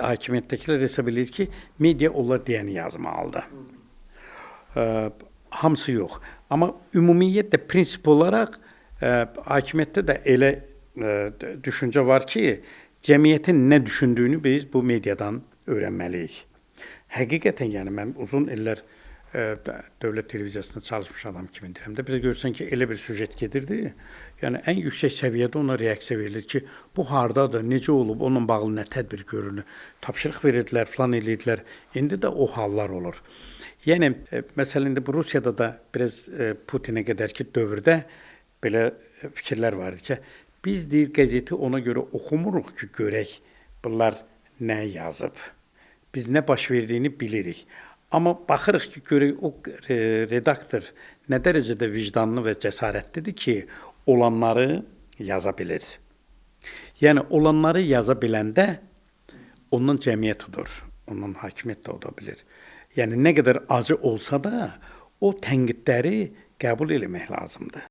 hakimiyyətdəkilər hesab edir ki, media onlar deyəni yazmalıdır. Hamısı yox. Amma ümumiyyətlə prinsip olaraq hakimiyyətdə də elə düşüncə var ki, cəmiyyətin nə düşündüyünü biz bu mediadan öyrənməliyik. Həqiqətən, yəni mən uzun illər dövlət televiziyasında çalışmış adam kimi deyirəm də, bir də görürsən ki, elə bir süjet gedirdi, yəni ən yüksək səviyyədə ona reaksiya verilir ki, bu hardadır, necə olub, onunla bağlı nə tədbir görünür, tapşırıq verirdilər, falan edirdilər, indi də o hallar olur. Yəni, məsələn, indi bu Rusiyada da biraz Putinə qədərki dövrdə belə fikirlər var idi ki, biz deyir, qəzeti ona görə oxumuruq ki, görək bunlar nə yazıb, biz nə baş verdiyini bilirik. Amma baxırıq ki, görək o redaktor nə dərəcədə vicdanlı və cəsarətlidir ki, olanları yaza bilir. Yəni, olanları yaza biləndə ondan cəmiyyət odur, ondan hakimiyyət də oda bilir. Yəni, nə qədər acı olsa da o tənqidləri qəbul eləmək lazımdır.